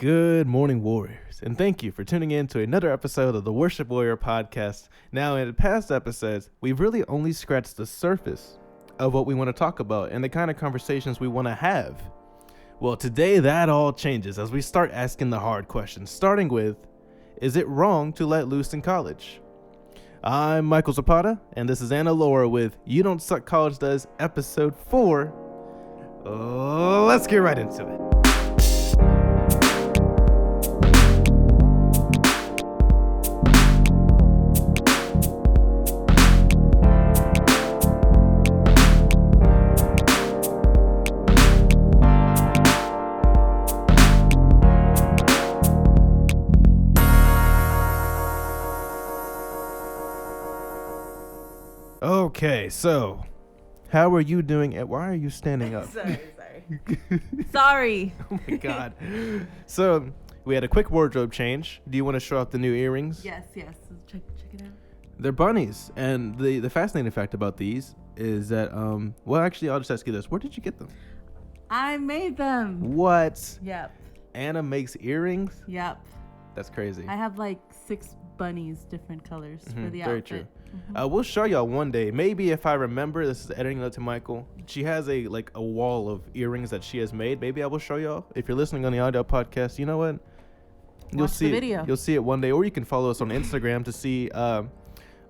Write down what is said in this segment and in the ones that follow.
Good morning, warriors, and thank you for tuning in to another episode of the Worship Warrior podcast. Now, in the past episodes, we've really only scratched the surface of what we want to talk about and the kind of conversations we want to have. Well, today that all changes as we start asking the hard questions, starting with, is it wrong to let loose in college? I'm Michael Zapata, and this is Anna Laura with You Don't Suck, College Does, episode 4. Let's get right into it. Okay, so how are you doing? And why are you standing up? Sorry. Oh my God. So we had a quick wardrobe change. Do you want to show off the new earrings? Yes. Check it out. They're bunnies, and the fascinating fact about these is that well, actually, I'll just ask you this: where did you get them? I made them. What? Yep. Anna makes earrings? Yep. That's crazy. I have like 6 bunnies, different colors for the very outfit. true. Mm-hmm. We'll show y'all one day. Maybe if I remember, this is editing note to Michael. She has a wall of earrings that she has made. Maybe I will show y'all. If you're listening on the audio podcast, you know what? You'll Watch see the video. You'll see it one day, or you can follow us on Instagram to see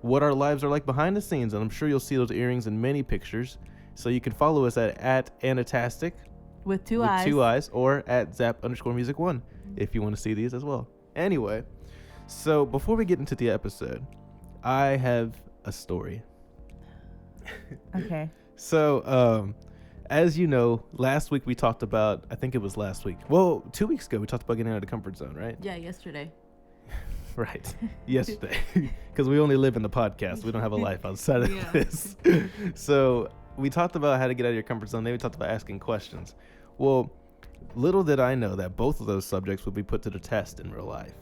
what our lives are like behind the scenes. And I'm sure you'll see those earrings in many pictures. So you can follow us at Anatastic with two eyes, or at Zap_music1 if you want to see these as well. Anyway, so before we get into the episode, I have a story. Okay. So, as you know, last week we talked about, I think it was last week. Well, 2 weeks ago we talked about getting out of the comfort zone, right? Yeah, yesterday. Right. Yesterday. Because we only live in the podcast. We don't have a life outside of this. So we talked about how to get out of your comfort zone. Then we talked about asking questions. Well, little did I know that both of those subjects would be put to the test in real life.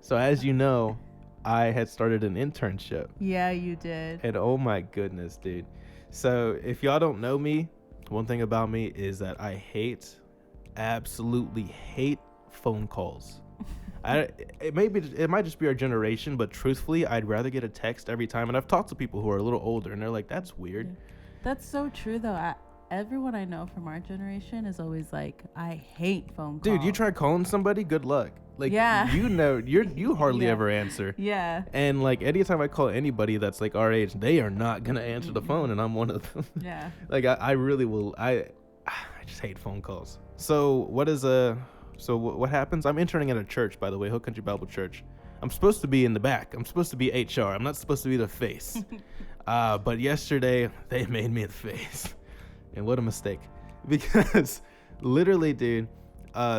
So as you know, I had started an internship. Yeah, you did. And oh my goodness, dude. So if y'all don't know me, one thing about me is that I absolutely hate phone calls. It might just be our generation, but truthfully, I'd rather get a text every time. And I've talked to people who are a little older, and they're like, that's weird. Yeah. That's so true, though. Everyone I know from our generation is always like, I hate phone calls. Dude, you try calling somebody, good luck. Like, yeah. you hardly ever answer. Yeah. And like anytime I call anybody that's like our age, they are not gonna answer the phone, and I'm one of them. Yeah. Like I really will. I just hate phone calls. So what happens? I'm interning at a church, by the way, Hill Country Bible Church. I'm supposed to be in the back. I'm supposed to be HR. I'm not supposed to be the face. But yesterday they made me the face, and what a mistake. Because literally, dude.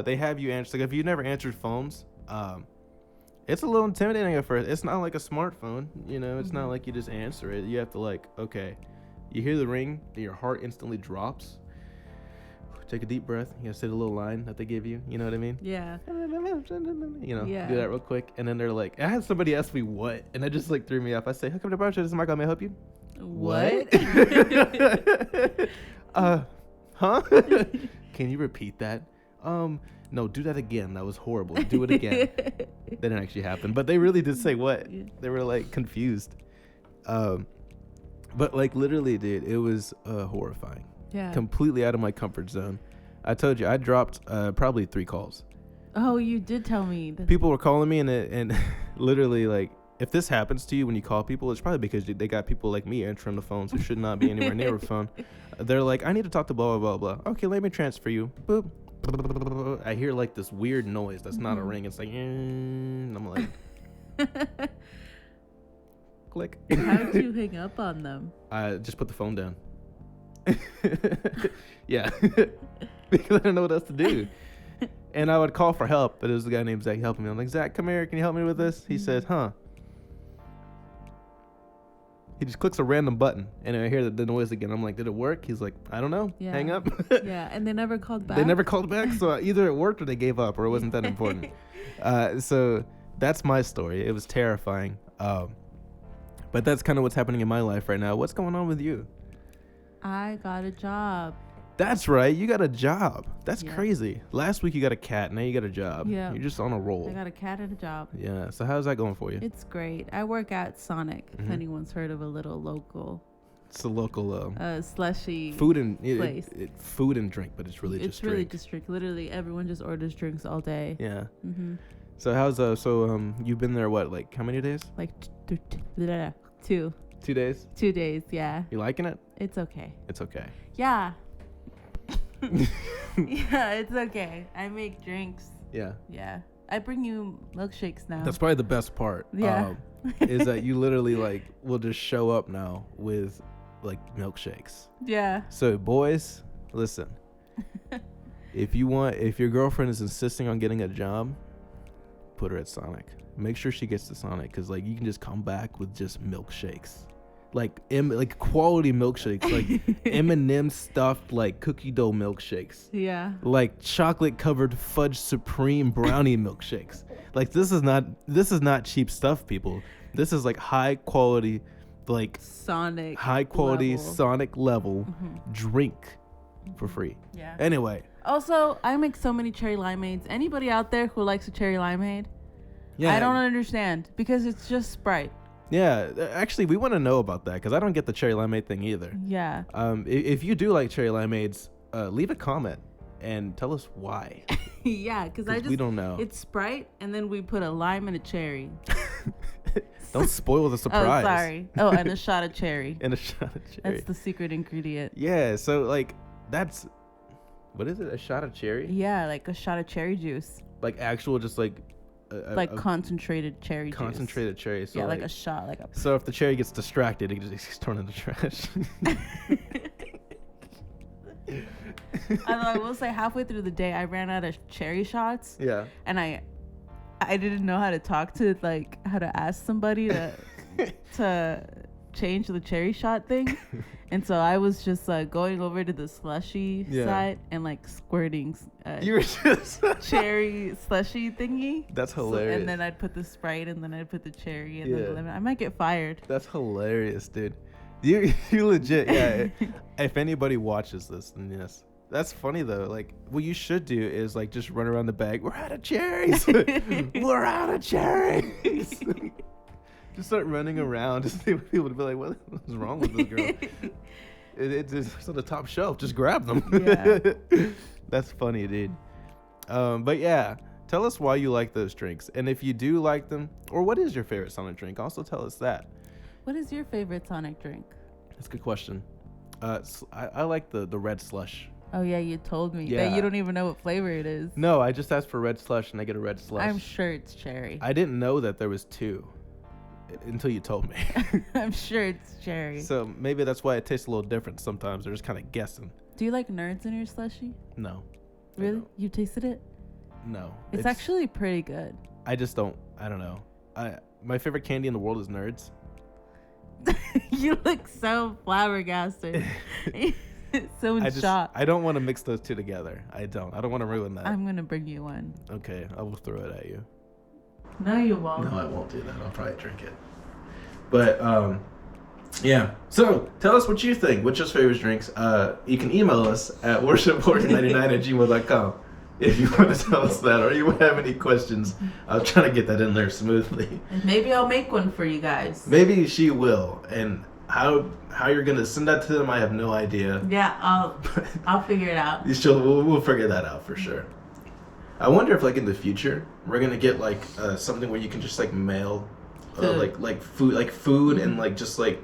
They have you answer. Like if you've never answered phones, it's a little intimidating at first. It's not like a smartphone, you know. It's not like you just answer it. You have to you hear the ring, and your heart instantly drops. Take a deep breath. You gotta say the little line that they give you. You know what I mean? Yeah. You know, do that real quick, and then they're like, I had somebody ask me what, and that just threw me off. I say, "Welcome to Bible Church. This is Michael. May I help you?" What? Huh? Can you repeat that? No, do that again. That was horrible. Do it again. That didn't actually happen, but they really did say what. They were like confused. But like literally, dude, it was horrifying. Yeah. Completely out of my comfort zone. I told you I dropped probably 3 calls. Oh, you did tell me. People were calling me and literally like, if this happens to you when you call people, it's probably because they got people like me answering the phones who should not be anywhere near a phone. They're like, I need to talk to blah, blah, blah, blah. Okay, let me transfer you. Boop. I hear like this weird noise that's not a ring. It's like, and I'm like, click. How did you hang up on them? I just put the phone down. Yeah. Because I didn't know what else to do. And I would call for help, but it was the guy named Zach helping me. I'm like, Zach, come here. Can you help me with this? He says, huh. He just clicks a random button, and I hear the noise again. I'm like, did it work? He's like, I don't know. Yeah. Hang up. Yeah, and they never called back? They never called back, so either it worked or they gave up, or it wasn't that important. So that's my story. It was terrifying. But But that's kind of what's happening in my life right now. What's going on with you? I got a job. That's right. You got a job. That's Yeah. crazy. Last week you got a cat. Now you got a job. Yeah. You're just on a roll. I got a cat and a job. Yeah. So how's that going for you? It's great. I work at Sonic. If anyone's heard of a little local It's a local slushy food and place. food and drink, but it's really just really drink. just drink. Literally, everyone just orders drinks all day. Yeah. Mm-hmm. So how's you've been there what, like how many days? Like 2 2 days. 2 days. Yeah, You liking it? it's okay. It's okay. Yeah. Yeah, it's okay. I make drinks. Yeah. Yeah, I bring you milkshakes now. That's probably the best part. Yeah. Is that you literally like will just show up now with like milkshakes. Yeah. So boys, listen. If your girlfriend is insisting on getting a job, put her at Sonic. Make sure she gets to Sonic, because like you can just come back with just milkshakes, like quality milkshakes, like M&M stuffed like cookie dough milkshakes, Yeah. like chocolate covered fudge supreme brownie milkshakes. Like this is not cheap stuff, people. This is like high quality, like Sonic. high quality level. Sonic level drink for free. Yeah. Anyway. Also, I make so many cherry limeades. Anybody out there who likes a cherry limeade? Yeah. I don't understand, because it's just Sprite. Yeah, actually, we want to know about that, because I don't get the cherry limeade thing either. Yeah. If you do like cherry limeades, leave a comment and tell us why. Yeah, because We don't know. It's Sprite, and then we put a lime and a cherry. Don't spoil the surprise. Oh, sorry. Oh, and a shot of cherry. And a shot of cherry. That's the secret ingredient. Yeah, so like that's what is it? A shot of cherry? Yeah, like a shot of cherry juice. Like actual, just like Like concentrated cherry juice. concentrated cherry. So Yeah, like a shot, like a. So if the cherry gets distracted, it just turns into trash. Although I will say, halfway through the day, I ran out of cherry shots, Yeah. and I didn't know how to talk to, like, how to ask somebody to change the cherry shot thing, and so I was just going over to the slushy side and like squirting You were just cherry slushy thingy. That's hilarious. And then I'd put the Sprite, and then I'd put the cherry, and then Yeah. the lemon. I might get fired. That's hilarious, dude. You legit, yeah. If anybody watches this, then yes. That's funny though. Like, what you should do is like just run around the bag. We're out of cherries. We're out of cherries. Just start running around to see what people would be like. What is wrong with this girl? It's on the top shelf. Just grab them. Yeah. That's funny, dude. But yeah, tell us why you like those drinks, and if you do like them, or what is your favorite Sonic drink? Also tell us that. What is your favorite Sonic drink? That's a good question. I like the red slush. Oh yeah, you told me Yeah. that you don't even know what flavor it is. No, I just asked for red slush and I get a red slush. I'm sure it's cherry. I didn't know that there was two until you told me. I'm sure it's cherry. So maybe that's why it tastes a little different sometimes. They're just kind of guessing. Do you like nerds in your slushy? No. I Really? don't. You tasted it? No. It's actually pretty good. I just don't. I don't know. My favorite candy in the world is Nerds. You look so flabbergasted. So in shock. I don't want to mix those two together. I don't want to ruin that. I'm gonna bring you one. Okay, I will throw it at you. No, you won't. No, I won't do that. I'll probably drink it. But yeah. So tell us what you think. What's your favorite drinks? You can email us at worshippork99@gmail.com if you want to tell us that, or you have any questions. I'm trying to get that in there smoothly. And maybe I'll make one for you guys. Maybe she will, and how you're gonna send that to them, I have no idea. Yeah, I'll figure it out. We'll figure that out for sure. I wonder if like in the future we're gonna get like something where you can just like mail like food and like just like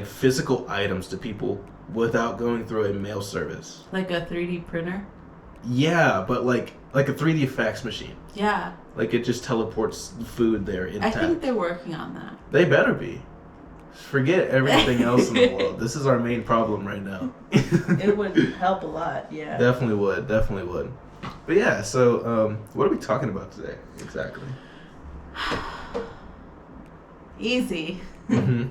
physical items to people without going through a mail service. Like a 3D printer? Yeah, but like a 3D fax machine. Yeah. Like it just teleports the food there intact. I think they're working on that. They better be. Forget everything else in the world. This is our main problem right now. It would help a lot, yeah. Definitely would. But yeah, so what are we talking about today exactly? Easy. Mm-hmm.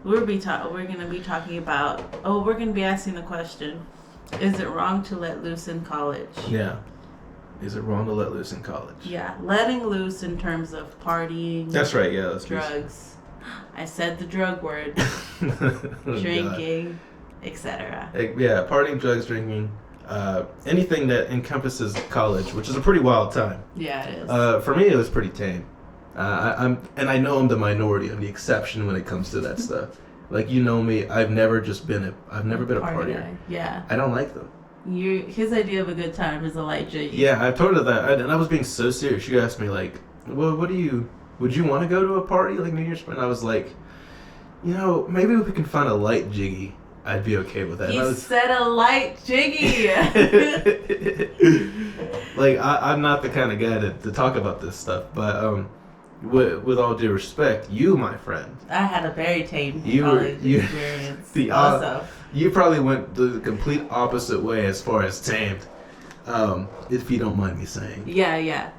We're gonna be talking about. We're gonna be asking the question: is it wrong to let loose in college? Yeah. Is it wrong to let loose in college? Yeah, letting loose in terms of partying. That's right. Yeah, that's drugs. I said the drug word. Oh, Drinking. etc. Yeah, partying, drugs, drinking, anything that encompasses college, which is a pretty wild time. Yeah, it is. For me, it was pretty tame. And I know I'm the minority. I'm the exception when it comes to that stuff. Like, you know me, I've never been a partier. Guy. Yeah. I don't like them. His idea of a good time is a light jiggy. Yeah, I've told her that, and I was being so serious. She asked me like, "Well, would you want to go to a party like New Year's?" And I was like, maybe if we can find a light jiggy, I'd be okay with that. He said a light jiggy. Like I'm not the kind of guy to talk about this stuff, but with all due respect, you, my friend, I had a very tame college experience. Also, you probably went the complete opposite way as far as tamed, if you don't mind me saying. Yeah.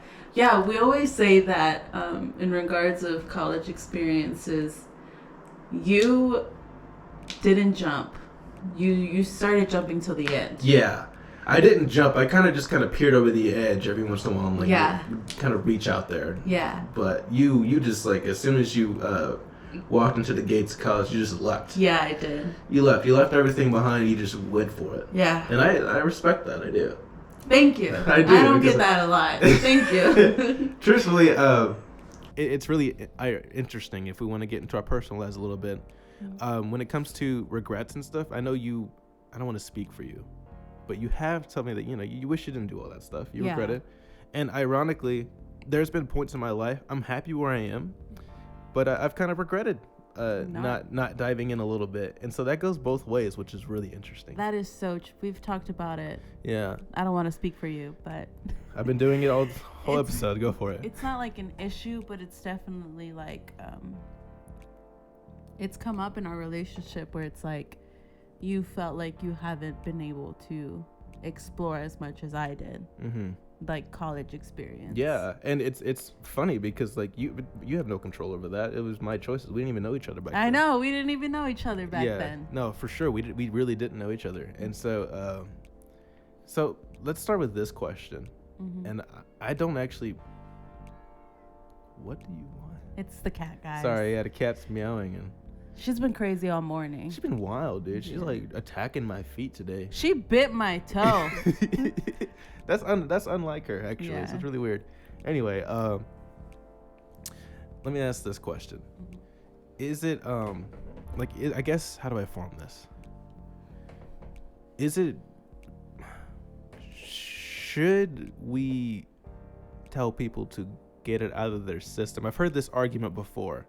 We always say that in regards of college experiences, you didn't jump. You started jumping till the end. Yeah. I didn't jump. I kind of peered over the edge every once in a while and kind of reach out there. Yeah. But you just like, as soon as you walked into the gates of college, you just leapt. Yeah, I did. You left everything behind. You just went for it. Yeah. And I respect that. I do. Thank you. I don't get that a lot. Thank you. Truthfully, it's really interesting if we want to get into our personal lives a little bit. When it comes to regrets and stuff, I know I don't want to speak for you, but you have told me that, you wish you didn't do all that stuff. You regret it. And ironically, there's been points in my life, I'm happy where I am, but I've kind of regretted not diving in a little bit. And so that goes both ways, which is really interesting. That is so true. We've talked about it. Yeah. I don't want to speak for you, but I've been doing it all the whole episode. Go for it. It's not like an issue, but it's definitely like it's come up in our relationship where it's like you felt like you haven't been able to explore as much as I did. Mm-hmm. Like college experience. Yeah, and it's funny because like you have no control over that. It was my choices. We didn't even know each other back then. I know, we didn't even know each other back then. No, for sure. We really didn't know each other. And so let's start with this question. Mm-hmm. And I don't actually. What do you want? It's the cat, guys. Sorry, yeah, the cat's meowing and. She's been crazy all morning. She's been wild, dude. She's like attacking my feet today. She bit my toe. That's unlike her, actually. Yeah. It's really weird. Anyway, let me ask this question. Mm-hmm. Is it I guess, how do I form this? Should we tell people to get it out of their system? I've heard this argument before.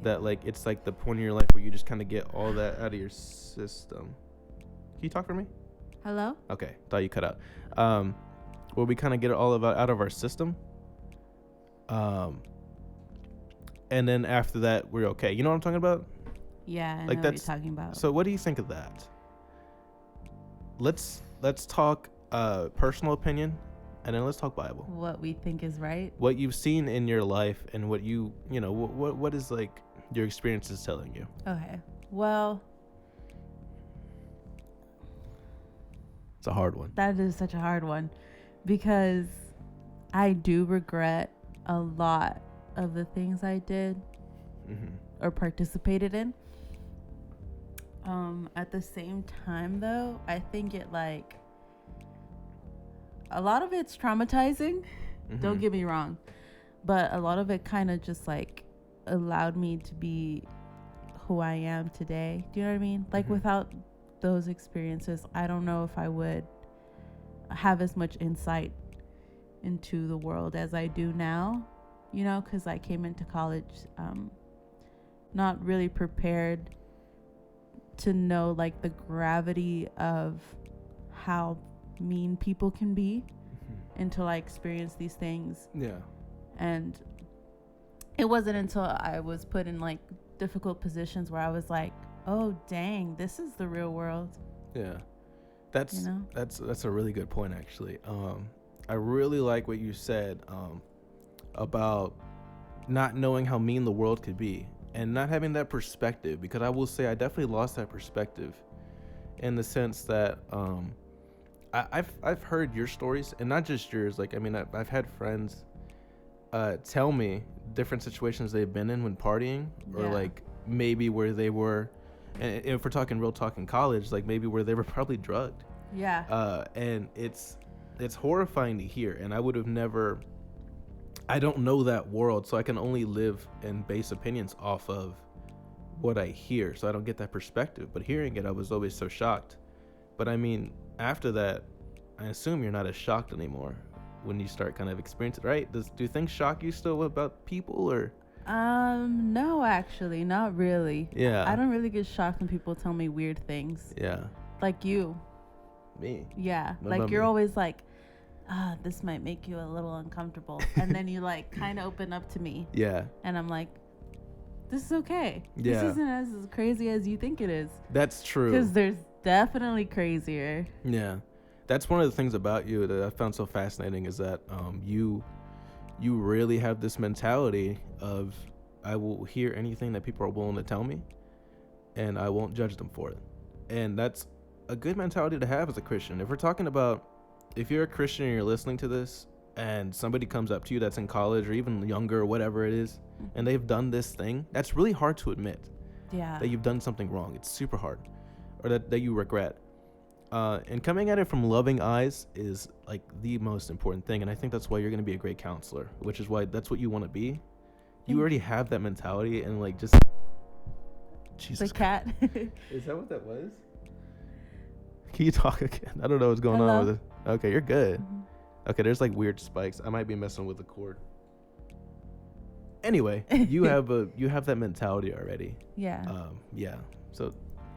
That like it's like the point in your life where you just kind of get all that out of your system. Can you talk for me? Hello? Okay, thought you cut out. Where we kind of get it all out of our system. And then after that we're okay. You know what I'm talking about? Yeah, I know what you're talking about. So what do you think of that? Let's talk personal opinion. And then let's talk Bible. What we think is right. What you've seen in your life and what what is like your experience is telling you. Okay. Well, it's a hard one. That is such a hard one because I do regret a lot of the things I did or participated in. At the same time, though, I think it like a lot of it's traumatizing. Don't get me wrong, but a lot of it kind of just like allowed me to be who I am today. Do you know what I mean? Like without those experiences, I don't know if I would have as much insight into the world as I do now, because I came into college not really prepared to know like the gravity of how mean people can be until I experienced these things. Yeah. And it wasn't until I was put in like difficult positions where I was like, oh dang, this is the real world. Yeah. That's a really good point actually. I really like what you said about not knowing how mean the world could be and not having that perspective, because I will say I definitely lost that perspective in the sense that I've heard your stories, and not just yours. Like, I mean, I've had friends tell me different situations they've been in when partying, or like maybe where they were And if we're talking real talk in college, like maybe where they were probably drugged. Yeah. And it's horrifying to hear. And I don't know that world, so I can only live and base opinions off of what I hear. So I don't get that perspective. But hearing it, I was always so shocked. But I mean, after that, I assume you're not as shocked anymore when you start kind of experiencing it, right? Do things shock you still about people, or? No, actually, not really. Yeah. I don't really get shocked when people tell me weird things. Yeah. Like you. Me? Yeah. What Like about you're me? always like, this might make you a little uncomfortable. And then you like kind of open up to me. Yeah. And I'm like, this is okay. Yeah. This isn't as crazy as you think it is. That's true. Because there's definitely crazier. Yeah. That's one of the things about you that I found so fascinating, is that you really have this mentality of, I will hear anything that people are willing to tell me, and I won't judge them for it. And that's a good mentality to have as a Christian. If we're talking about, if you're a Christian and you're listening to this, and somebody comes up to you that's in college or even younger or whatever it is, and they've done this thing, that's really hard to admit. Yeah. That you've done something wrong. It's super hard. Or that you regret. And coming at it from loving eyes is like the most important thing. And I think that's why you're going to be a great counselor, which is why that's what you want to be. You already have that mentality, and like just Jesus The cat. Is that what that was? Can you talk again? I don't know what's going on with it. Okay, you're good. Mm-hmm. Okay, there's like weird spikes. I might be messing with the cord. Anyway, you have that mentality already. Yeah. Yeah. So,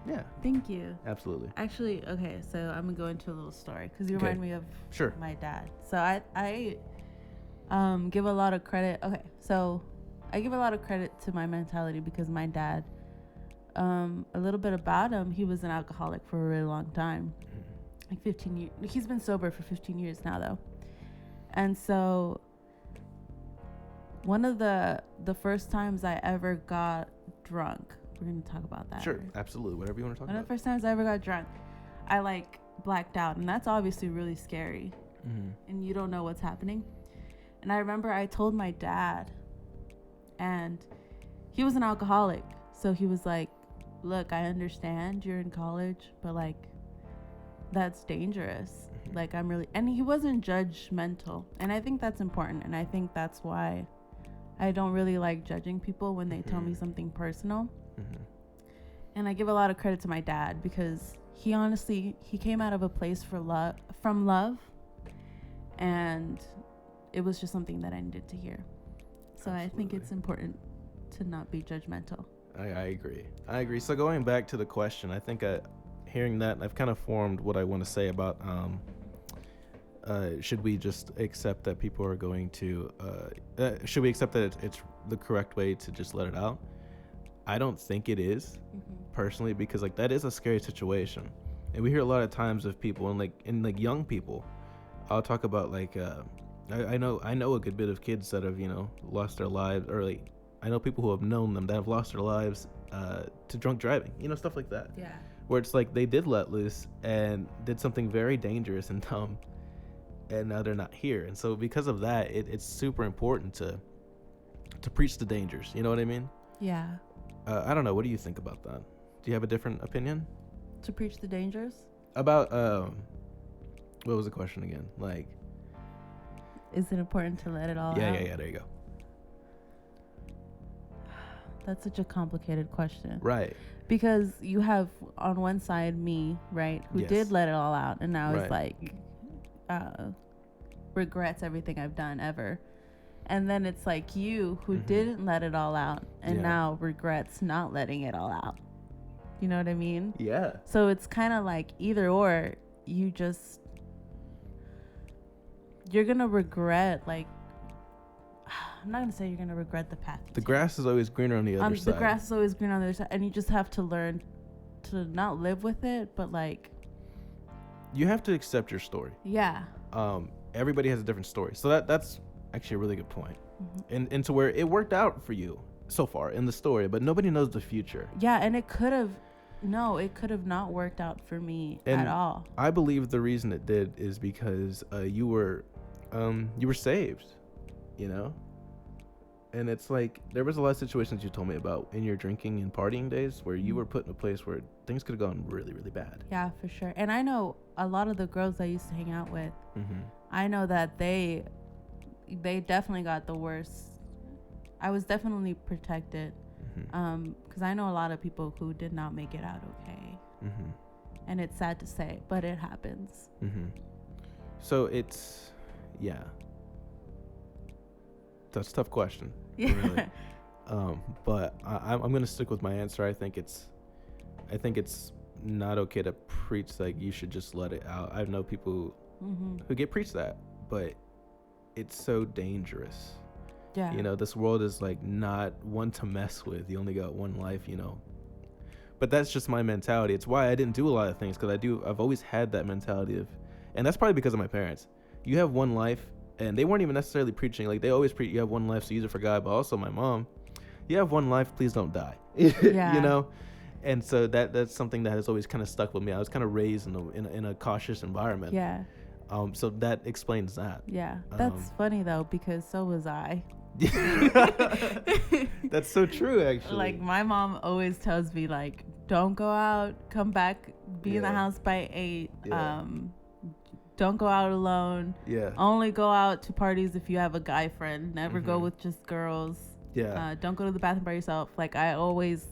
yeah. Thank you. Absolutely. Actually, okay, so I'm gonna go into a little story because you Okay. remind me of Sure. my dad. So I give a lot of credit. Okay, so I give a lot of credit to my mentality because my dad, a little bit about him, he was an alcoholic for a really long time, like 15 years. He's been sober for 15 years now, though. And so one of the first times I ever got drunk, we're going to talk about that. Sure, absolutely. Whatever you want to talk One of about. the first times I ever got drunk, I like blacked out, and that's obviously really scary. Mm-hmm. And you don't know what's happening. And I remember I told my dad, and he was an alcoholic. So he was like, look, I understand you're in college, but like, that's dangerous. Like, I'm really, and he wasn't judgmental. And I think that's important. And I think that's why I don't really like judging people when they tell me something personal. Mm-hmm. And I give a lot of credit to my dad because he honestly, he came out of a place from love. And it was just something that I needed to hear. So Absolutely. I think it's important to not be judgmental. I agree. So going back to the question, I think hearing that, I've kind of formed what I want to say about should we just accept that people are going to should we accept that it's the correct way to just let it out? I don't think it is, personally, because like that is a scary situation, and we hear a lot of times of people and young people. I'll talk about like I know a good bit of kids that have lost their lives, or like I know people who have known them that have lost their lives to drunk driving, stuff like that. Yeah. Where it's like they did let loose and did something very dangerous and dumb, and now they're not here. And so because of that, it's super important to preach the dangers. You know what I mean? Yeah. I don't know. What do you think about that? Do you have a different opinion? To preach the dangers? About, what was the question again? Like, is it important to let it all out? Yeah, there you go. That's such a complicated question. Right. Because you have on one side me, right, who Yes. did let it all out, and now Right. is like regrets everything I've done ever. And then it's like you who didn't let it all out and now regrets not letting it all out. You know what I mean? Yeah. So it's kind of like either or. You're gonna regret, like, I'm not gonna say you're gonna regret the path. The grass is always greener on the other side. The grass is always green on the other side, and you just have to learn to not live with it, but like, you have to accept your story. yeah. Everybody has a different story, so that's actually a really good point. And to where it worked out for you so far in the story, but nobody knows the future. Yeah, and it could have not worked out for me at all. I believe the reason it did is because you were saved, And it's like, there was a lot of situations you told me about in your drinking and partying days where you Mhm. were put in a place where things could have gone really, really bad. Yeah, for sure. And I know a lot of the girls I used to hang out with, Mm-hmm. I know that they definitely got the worst. I was definitely protected. Mm-hmm. Because I know a lot of people who did not make it out okay. Mm-hmm. And it's sad to say, but it happens. Mm-hmm. So it's, yeah. That's a tough question. Yeah. Really. But I'm gonna stick with my answer. I think it's not okay to preach like you should just let it out. I know people Mm-hmm. who get preached that, but it's so dangerous. Yeah. You know, this world is like not one to mess with. You only got one life, you know. But that's just my mentality. It's why I didn't do a lot of things, because I've always had that mentality of, and that's probably because of my parents. You have one life, and they weren't even necessarily preaching. Like, they always preach, you have one life, so use it for God. But also my mom, you have one life, please don't die. Yeah. You know? And so that's something that has always kind of stuck with me. I was kind of raised in a cautious environment. Yeah. So that explains that. Yeah. That's funny though, because so was I. That's so true, actually. Like, my mom always tells me, like, don't go out, come back, be in the house by 8. Yeah. Don't go out alone. Yeah. Only go out to parties if you have a guy friend. Never go with just girls. Yeah. Don't go to the bathroom by yourself. Like, I always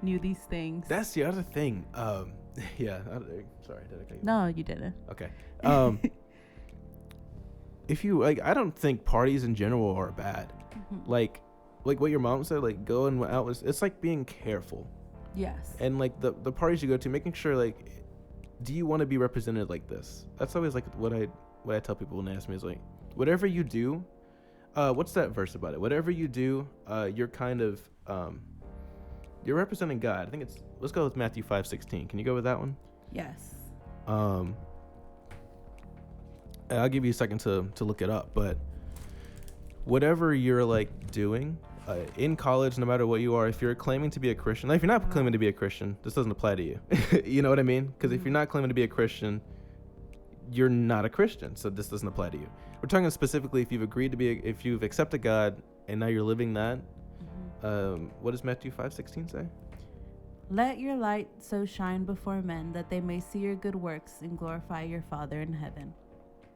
knew these things. That's the other thing. Yeah. Sorry, did I cut you? No, you didn't. Okay. If you like, I don't think parties in general are bad. Mm-hmm. Like what your mom said, like going out it's like being careful. Yes. And like the parties you go to, making sure, like, do you want to be represented like this? That's always like what I tell people when they ask me is like, whatever you do, what's that verse about it? Whatever you do, you're kind of you're representing God. I think let's go with Matthew 5:16. Can you go with that one? Yes. I'll give you a second to look it up, but whatever you're like doing in college, no matter what you are, if you're claiming to be a Christian, like if you're not claiming to be a Christian, this doesn't apply to you. You know what I mean? Because if you're not claiming to be a Christian, you're not a Christian, so this doesn't apply to you. We're talking specifically if you've agreed to be, if you've accepted God and now you're living that. What does Matthew 5:16 say? Let your light so shine before men that they may see your good works and glorify your Father in heaven.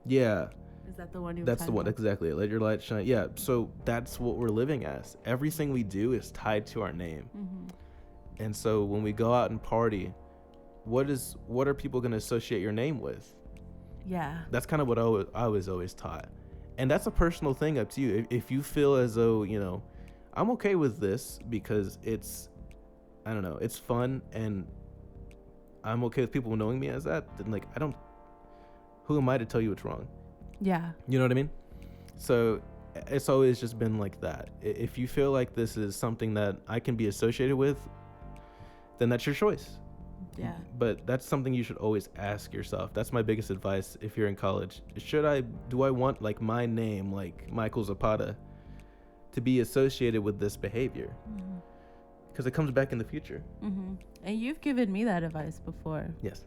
Yeah. Is that the one you were That's the talking one, about? exactly. Let your light shine. Yeah, so that's what we're living as. Everything we do is tied to our name. Mm-hmm. And so when we go out and party, what are people going to associate your name with? Yeah. That's kind of what I was always taught. And that's a personal thing up to you. If you feel as though, you know, I'm okay with this because it's, I don't know, it's fun and I'm okay with people knowing me as that, then like, who am I to tell you it's wrong? Yeah. You know what I mean? So it's always just been like that. If you feel like this is something that I can be associated with, then that's your choice. Yeah. But that's something you should always ask yourself. That's my biggest advice if you're in college. Do I want like my name, like Michael Zapata, to be associated with this behavior? Because it comes back in the future. Mm-hmm. And you've given me that advice before. Yes.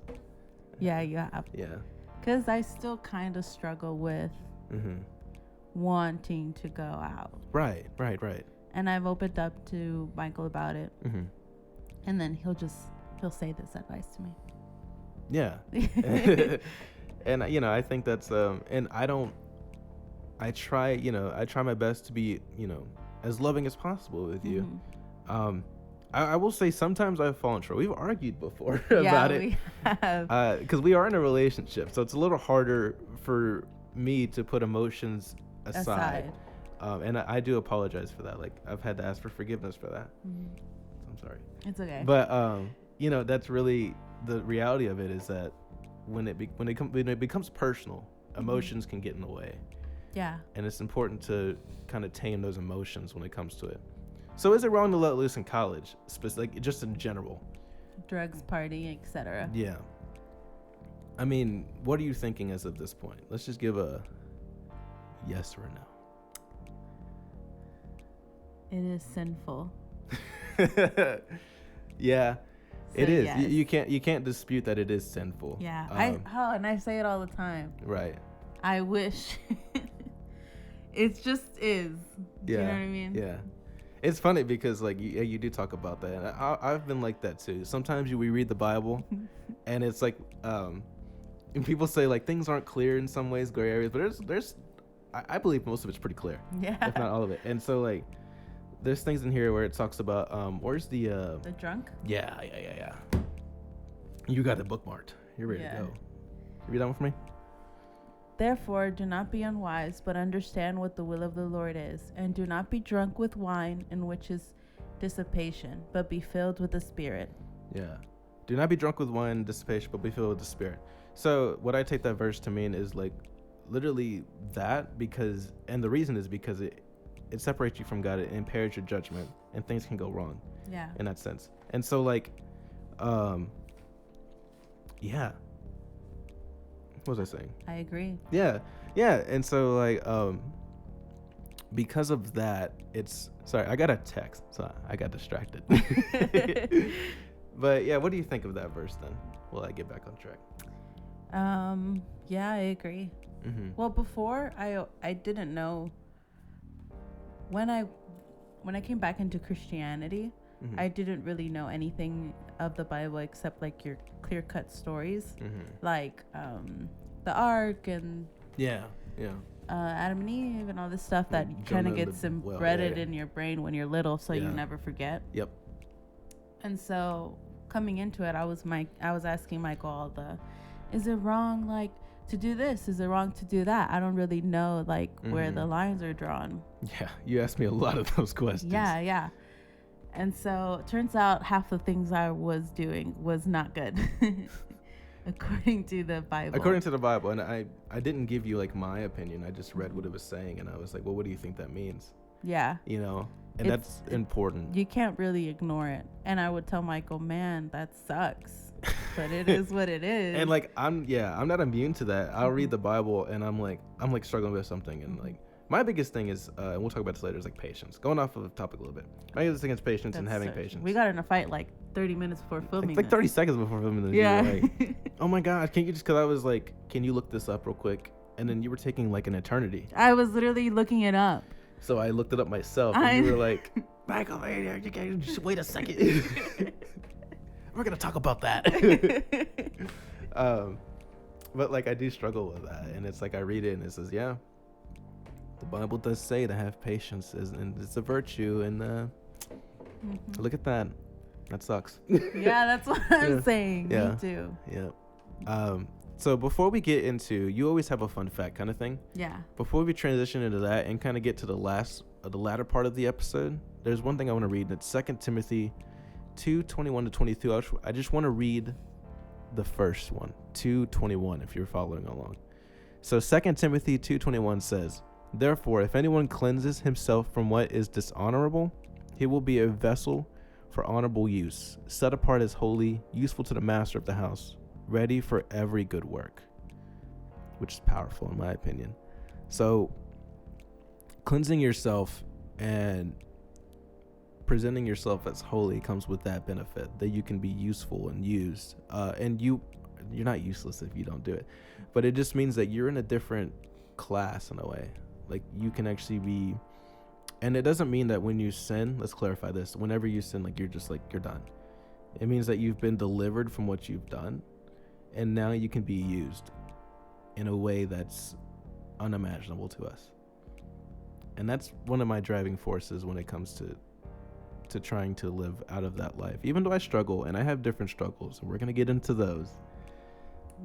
Yeah, you have. Yeah. Because I still kind of struggle with wanting to go out. Right. And I've opened up to Michael about it. Mm-hmm. And then he'll say this advice to me. Yeah. And, you know, I think that's, and I try my best to be, you know, as loving as possible with you. I will say sometimes I've fallen short. We've argued before about it. Yeah, we have. Because we are in a relationship, so it's a little harder for me to put emotions aside. And I do apologize for that. Like, I've had to ask for forgiveness for that. So I'm sorry. It's okay. But you know, that's really the reality of it, is that when it becomes personal, emotions can get in the way. Yeah. And it's important to kind of tame those emotions when it comes to it. So is it wrong to let loose in college, like just in general? Drugs, partying, etc. Yeah. I mean, what are you thinking as of this point? Let's just give a yes or a no. It is sinful. Yeah, So it is. yes. You can't dispute that it is sinful. Yeah. And I say it all the time. Right. I wish It just is. Do Yeah. you know what I mean? Yeah. It's funny because like you do talk about that, and I've been like that too. Sometimes we read the Bible, and it's like and people say like things aren't clear in some ways, gray areas, but there's I believe most of it's pretty clear, Yeah. if not all of it. And so like there's things in here where it talks about where's the drunk? Yeah. You got it bookmarked. You're ready to go. You read that one for me? Therefore, do not be unwise, but understand what the will of the Lord is. And do not be drunk with wine, in which is dissipation, but be filled with the Spirit. Yeah. Do not be drunk with wine, dissipation, but be filled with the Spirit. So what I take that verse to mean is like literally that, because, and the reason is because it separates you from God. It impairs your judgment, and things can go wrong. Yeah. In that sense. And so like, yeah. What was I saying? I agree. Yeah. And so like because of that, it's sorry, I got a text, so I got distracted. But yeah, what do you think of that verse then? Will I get back on track? Yeah, I agree. Mm-hmm. Well, before I didn't know when I came back into Christianity, Mm-hmm. I didn't really know anything of the Bible except like your clear-cut stories, like the Ark and Adam and Eve and all this stuff that kind of gets embedded in your brain when you're little, so you never forget. Yep. And so coming into it, I was asking Michael all is it wrong like to do this? Is it wrong to do that? I don't really know like where the lines are drawn. Yeah, you asked me a lot of those questions. Yeah. And so it turns out half the things I was doing was not good. According to the Bible. And I didn't give you like my opinion. I just read what it was saying, and I was like, well, what do you think that means? Yeah. You know, and that's important. You can't really ignore it. And I would tell Michael, man, that sucks. But it is what it is. And like I'm not immune to that. I'll read the Bible and I'm like struggling with something, and like my biggest thing is and we'll talk about this later, is like patience. Going off of the topic a little bit. My biggest thing is patience and having patience. We got in a fight like 30 minutes before filming. Like 30 seconds before filming this. Yeah. You were like, oh my God, can't you just, because I was like, can you look this up real quick? And then you were taking like an eternity. I was literally looking it up. So I looked it up myself, and you were like, Michael, you can't just wait a second. We're going to talk about that. But like I do struggle with that. And it's like I read it and it says, yeah, the Bible does say to have patience, and it's a virtue. And look at that. That sucks. Yeah, that's what I'm saying. Yeah. Me too. Yeah. So before we get into, you always have a fun fact kind of thing. Yeah. Before we transition into that and kind of get to the latter part of the episode, there's one thing I want to read. It's 2 Timothy 2:21-22. I just want to read the first one, 2:21, if you're following along. So 2 Timothy 2:21 says, therefore, if anyone cleanses himself from what is dishonorable, he will be a vessel for honorable use, set apart as holy, useful to the master of the house, ready for every good work, which is powerful in my opinion. So cleansing yourself and presenting yourself as holy comes with that benefit, that you can be useful and used, and you're not useless if you don't do it, but it just means that you're in a different class in a way. Like you can actually be, and it doesn't mean that when you sin, let's clarify this, whenever you sin, like you're done. It means that you've been delivered from what you've done, and now you can be used in a way that's unimaginable to us. And that's one of my driving forces when it comes to trying to live out of that life, even though I struggle, and I have different struggles, and we're going to get into those.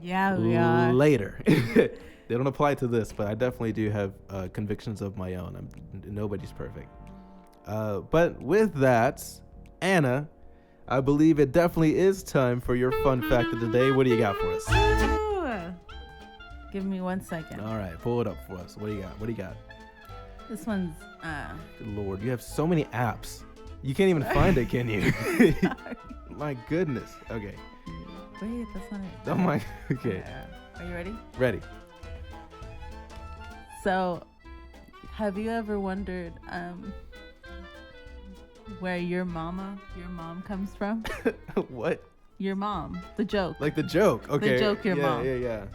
Yeah, we are. Later. They don't apply to this, but I definitely do have convictions of my own. Nobody's perfect. But with that, Anna, I believe it definitely is time for your fun fact of the day. What do you got for us? Give me 1 second. All right, pull it up for us. What do you got? This one's Good Lord, you have so many apps. You can't even find it, can you? My goodness. Okay. Wait, that's not it. Oh my. Okay. Are you ready? Ready. So, have you ever wondered where your mom comes from? What? Your mom. The joke. Like the joke. Okay. The joke, your mom. Yeah.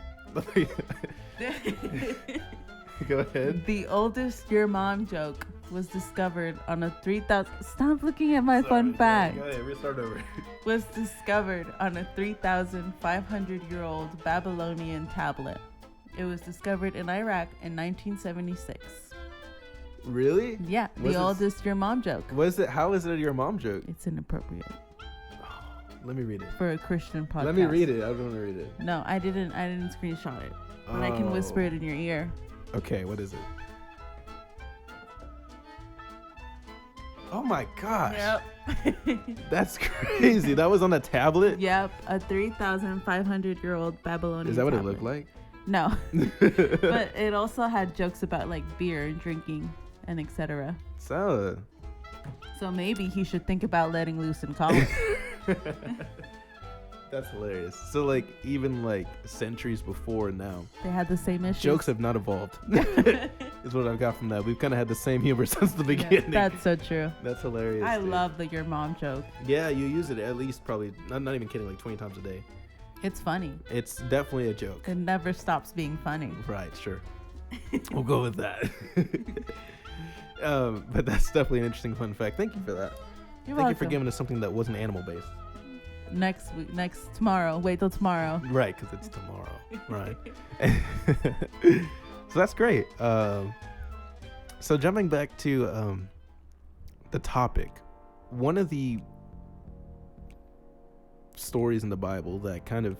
Go ahead. The oldest your mom joke was discovered on a 3,000. Stop looking at my fun fact. Go ahead, restart over. Was discovered on a 3,500-year-old Babylonian tablet. It was discovered in Iraq in 1976. Really? Yeah, the oldest your mom joke. Was it? How is it your mom joke? It's inappropriate. Let me read it. For a Christian podcast. Let me read it. I don't want to read it. No, I didn't screenshot it. But I can whisper it in your ear. Okay, what is it? Oh my gosh. Yep. That's crazy. That was on a tablet? Yep, a 3,500-year-old Babylonian Is that what tablet. it looked like? No. But it also had jokes about like beer and drinking and etc. So maybe he should think about letting loose in college. that's hilarious. So like even like centuries before now, They had the same issues. jokes have not evolved. Is what I've got from that. We've kind of had the same humor since the Yeah, beginning. that's so true. That's hilarious. I dude. love the your mom joke. Yeah, you use it at least probably not even kidding, like 20 times a day. It's funny. It's definitely a joke. It never stops being funny. Right, sure. We'll go with that. But that's definitely an interesting fun fact. Thank you for that. You're Thank welcome. you for giving us something that wasn't animal based. Tomorrow. Wait till tomorrow. Right, because it's tomorrow. Right. So that's great. So jumping back to the topic, one of the stories in the Bible that kind of,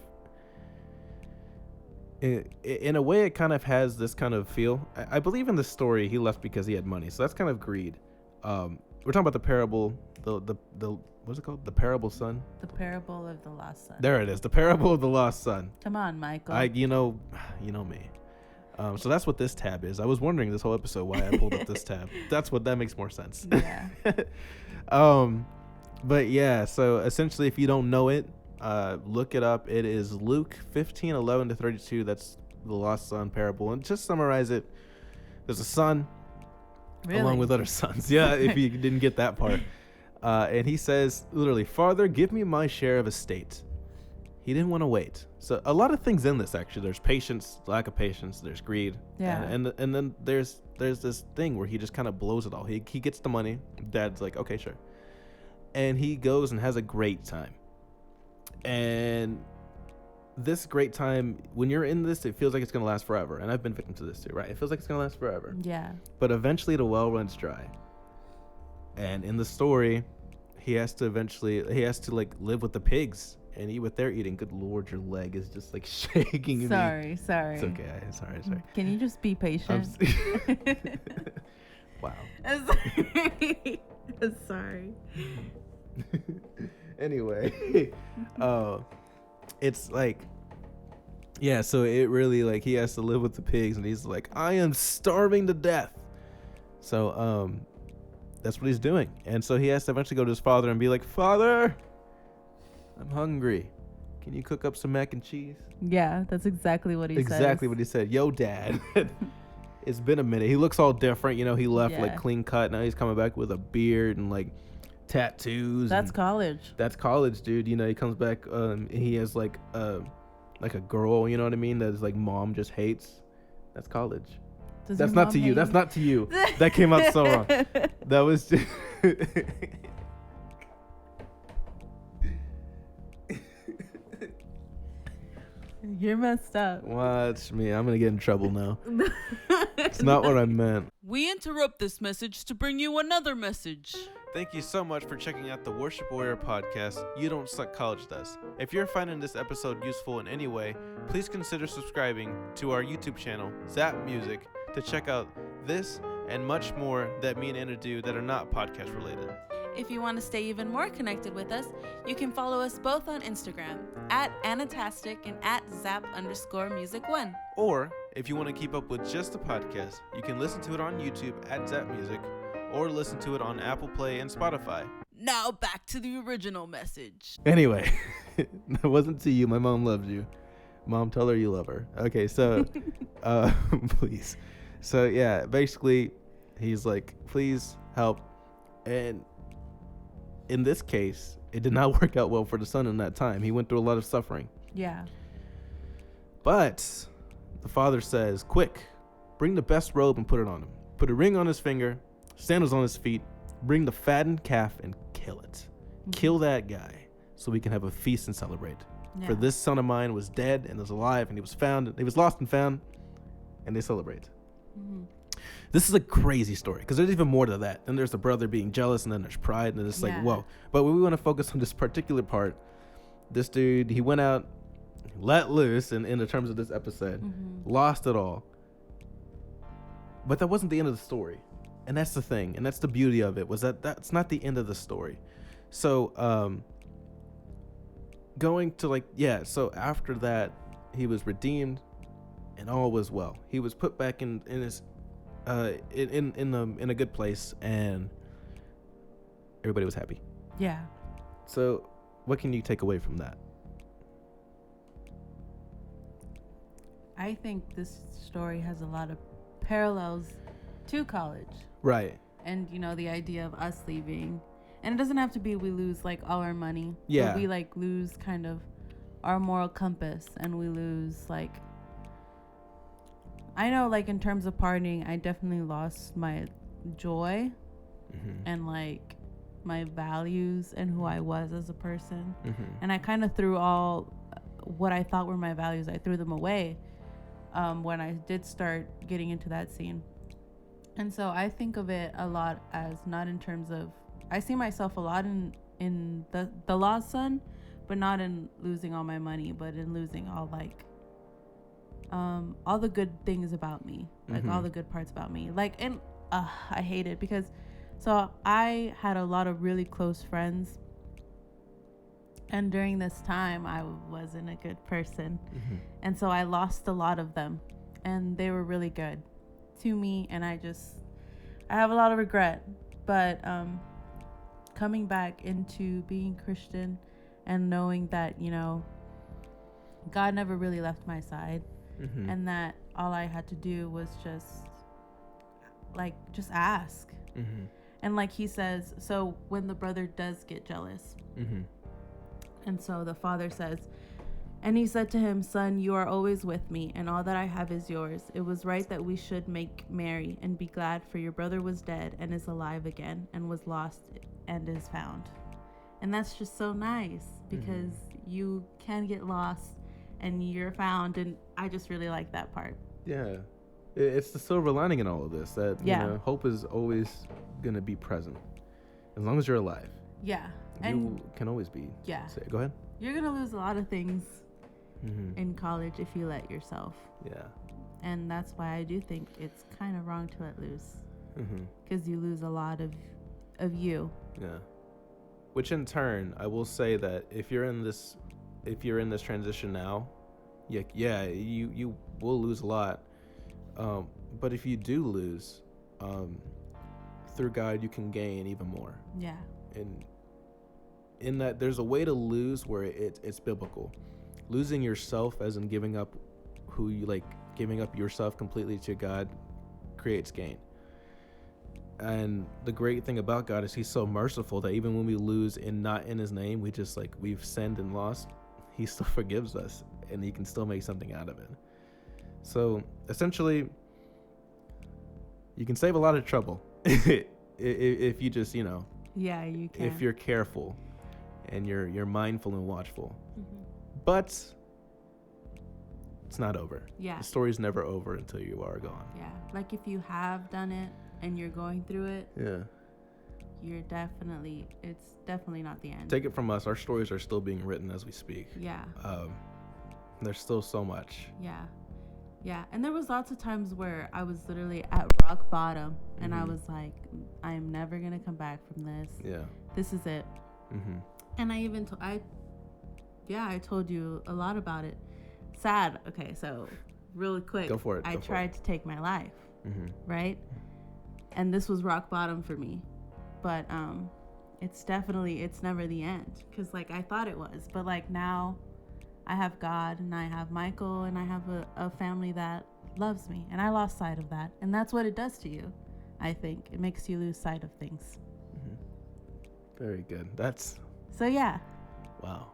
in a way, it kind of has this kind of feel. I believe in this story, he left because he had money. So that's kind of greed. We're talking about the parable, the what's it called? The parable son? The parable of the lost son. There it is. The parable of the lost son. Come on, Michael. You know me. So that's what this tab is. I was wondering this whole episode why I pulled up this tab. That makes more sense. Yeah. But yeah, so essentially if you don't know it, look it up. It is Luke 15:11-32. That's the lost son parable. And just summarize it, there's a son Really? along with other sons. Yeah, if you didn't get that part. And he says literally, "Father, give me my share of estate." He didn't want to wait. So a lot of things in this, actually. There's patience, lack of patience. There's greed. Yeah. And then there's this thing where he just kind of blows it all. He gets the money. Dad's like, okay, sure. And he goes and has a great time. And this great time, when you're in this, it feels like it's going to last forever. And I've been victim to this too, right? It feels like it's going to last forever. Yeah. But eventually the well runs dry. And in the story, he has to like live with the pigs and eat what they're eating. Good Lord, your leg is just like shaking. Sorry. It's okay. Sorry. Can you just be patient? Wow. I'm sorry. Anyway, it's like, yeah, so it really, like, he has to live with the pigs and he's like, I am starving to death. So that's what he's doing. And so he has to eventually go to his father and be like, Father, I'm hungry. Can you cook up some mac and cheese? Yeah, that's exactly what he said. Exactly what he said. Yo, Dad. It's been a minute. He looks all different. You know, he left like clean cut. Now he's coming back with a beard and like tattoos. That's college. That's college, dude. You know, he comes back. He has like a girl. You know what I mean? That is like mom just hates. That's college. That's not to you. That's not to you. That came out so wrong. That was just You're messed up. Watch me. I'm gonna get in trouble now. It's not what I meant. We interrupt this message to bring you another message. Thank you so much for checking out the Worship Warrior podcast, You Don't Suck, College Does. If you're finding this episode useful in any way, please consider subscribing to our YouTube channel, Zap Music, to check out this and much more that me and Anna do that are not podcast related. If you want to stay even more connected with us, you can follow us both on Instagram, @Anatastic and @Zap_Music1. Or, if you want to keep up with just the podcast, you can listen to it on YouTube @Zap Music, or listen to it on Apple Play and Spotify. Now back to the original message. Anyway, that wasn't to you. My mom loves you. Mom, tell her you love her. Okay, so, please. So, yeah, basically, he's like, please help. And in this case, it did not work out well for the son in that time. He went through a lot of suffering. Yeah. But the father says, quick, bring the best robe and put it on him. Put a ring on his finger, sandals on his feet, bring the fattened calf and kill it. Kill that guy so we can have a feast and celebrate. For this son of mine was dead and was alive, and he was found, he was lost and found, and they celebrate. This is a crazy story because there's even more to that. Then there's the brother being jealous, and then there's pride, and it's like, whoa. But we want to focus on this particular part. This dude, he went out, let loose, in the terms of this episode, lost it all. But that wasn't the end of the story. And that's the thing, and that's the beauty of it, was that that's not the end of the story. So, going to like, so after that, he was redeemed, and all was well. He was put back in his, in a good place, and everybody was happy. Yeah. So, what can you take away from that? I think this story has a lot of parallels to college. Right. And, you know, the idea of us leaving. And it doesn't have to be we lose, like, all our money. Yeah. But we, like, lose kind of our moral compass. And we lose, like... I know, like, in terms of partying, I definitely lost my joy. And, like, my values and who I was as a person. And I kind of threw all what I thought were my values. I threw them away when I did start getting into that scene. And so I think of it a lot as not in terms of, I see myself a lot in the lost son, but not in losing all my money, but in losing all, like, all the good things about me, like all the good parts about me. Like, and I hate it because, so I had a lot of really close friends, and during this time I wasn't a good person. And so I lost a lot of them, and they were really good to me, and I have a lot of regret. But coming back into being Christian and knowing that, you know, God never really left my side, and that all I had to do was just ask. And like he says, so when the brother does get jealous, and so the father says, and he said to him, "Son, you are always with me, and all that I have is yours. It was right that we should make merry and be glad, for your brother was dead and is alive again, and was lost and is found." And that's just so nice, because you can get lost and you're found, and I just really like that part. Yeah. It's the silver lining in all of this, that you know, hope is always going to be present as long as you're alive. Yeah. You can always be. Yeah. Go ahead. You're going to lose a lot of things in college if you let yourself. Yeah. And that's why I do think it's kind of wrong to let loose, because you lose a lot of you. Yeah. Which in turn, I will say that if you're in this transition now, you will lose a lot. But if you do lose, through God, you can gain even more. Yeah. And in that, there's a way to lose where it's biblical. Losing yourself, as in giving up who you like, giving up yourself completely to God, creates gain. And the great thing about God is He's so merciful that even when we lose and not in His name, we've sinned and lost, He still forgives us, and He can still make something out of it. So essentially, you can save a lot of trouble if you just, you can. If you're careful and you're mindful and watchful. But it's not over. Yeah. The story's never over until you are gone. Yeah. Like if you have done it and you're going through it. Yeah. It's definitely not the end. Take it from us. Our stories are still being written as we speak. Yeah. There's still so much. Yeah. Yeah. And there was lots of times where I was literally at rock bottom, and I was like, I'm never going to come back from this. Yeah. This is it. And I even I told you a lot about it. Sad. Okay. So really quick. Go for it. I tried to take my life. Right. And this was rock bottom for me. But it's never the end, because like I thought it was, but like now I have God, and I have Michael, and I have a family that loves me, and I lost sight of that, and that's what it does to you. I think it makes you lose sight of things. Very good. So yeah. Wow,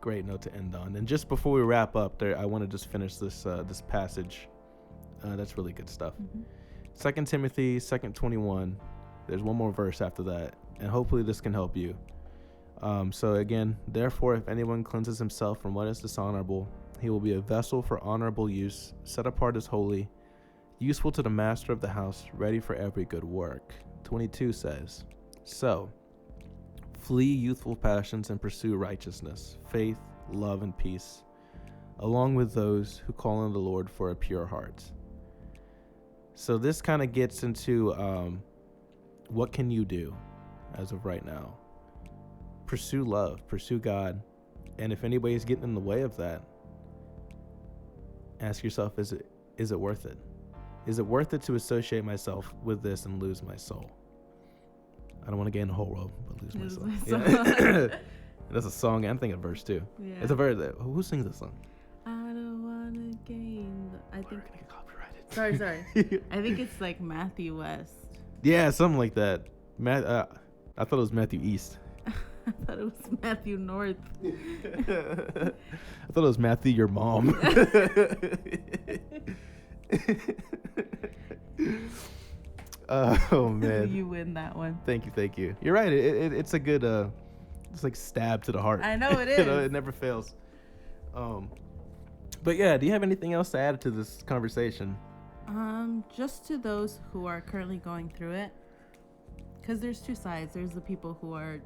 great note to end on. And just before we wrap up, I want to just finish this passage That's really good stuff. Mm-hmm. 2 Timothy 2:21. There's one more verse after that, and hopefully this can help you. So again, therefore, if anyone cleanses himself from what is dishonorable, he will be a vessel for honorable use, set apart as holy, useful to the master of the house, ready for every good work. 22 says, so flee youthful passions and pursue righteousness, faith, love, and peace, along with those who call on the Lord for a pure heart. So this kind of gets into what can you do as of right now? Pursue love, pursue God. And if anybody's getting in the way of that, ask yourself, is it worth it? Is it worth it to associate myself with this and lose my soul? I don't want to get in a whole row, but lose my soul. Yeah. That's a song. I'm thinking a verse too. Yeah. It's a verse. Who sings this song? I don't want to gain. I think. Copyrighted. Sorry. I think it's like Matthew West. Yeah, something like that. I thought it was Matthew East. I thought it was Matthew North. I thought it was Matthew, your mom. Oh man, You win that one. Thank you. You're right. It's a good it's like stab to the heart. I know it is. It never fails. But yeah, do you have anything else to add to this conversation? Just to those who are currently going through it, because there's two sides. There's the people who are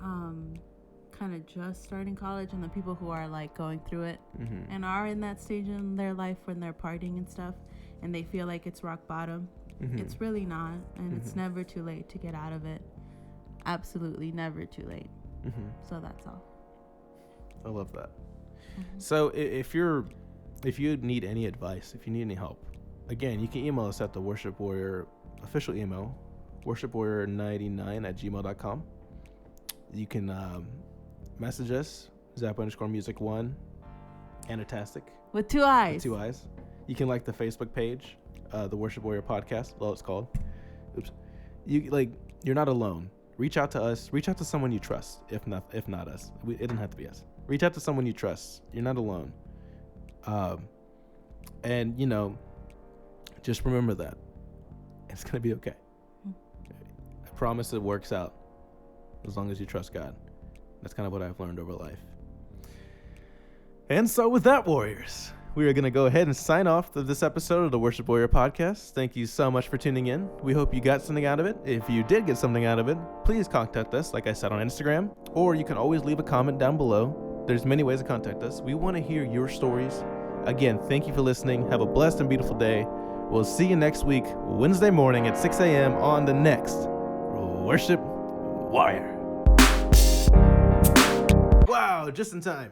kind of just starting college, and the people who are like going through it and are in that stage in their life when they're partying and stuff, and they feel like it's rock bottom. It's really not, and it's never too late to get out of it. Absolutely never too late. So that's all. I love that. So if you need any advice, if you need any help, again, you can email us at the Worship Warrior official email, worshipwarrior99@gmail.com. You can message us, Zap_music1, Anatastic. With 2 eyes. With 2 eyes. You can like the Facebook page, the Worship Warrior Podcast. Well, it's called. Oops. You're not alone. Reach out to us. Reach out to someone you trust. If not us, it didn't have to be us. Reach out to someone you trust. You're not alone. And just remember that it's gonna be okay. I promise it works out as long as you trust God. That's kind of what I've learned over life. And so with that, Warriors, we are going to go ahead and sign off this episode of the Worship Warrior Podcast. Thank you so much for tuning in. We hope you got something out of it. If you did get something out of it, please contact us, like I said, on Instagram, or you can always leave a comment down below. There's many ways to contact us. We want to hear your stories. Again, thank you for listening. Have a blessed and beautiful day. We'll see you next week, Wednesday morning at 6 a.m. on the next Worship Warrior. Wow, just in time.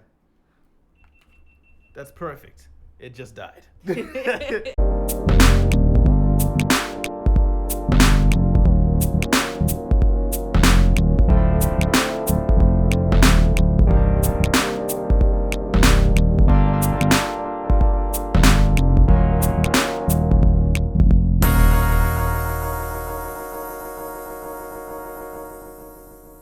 That's perfect. It just died.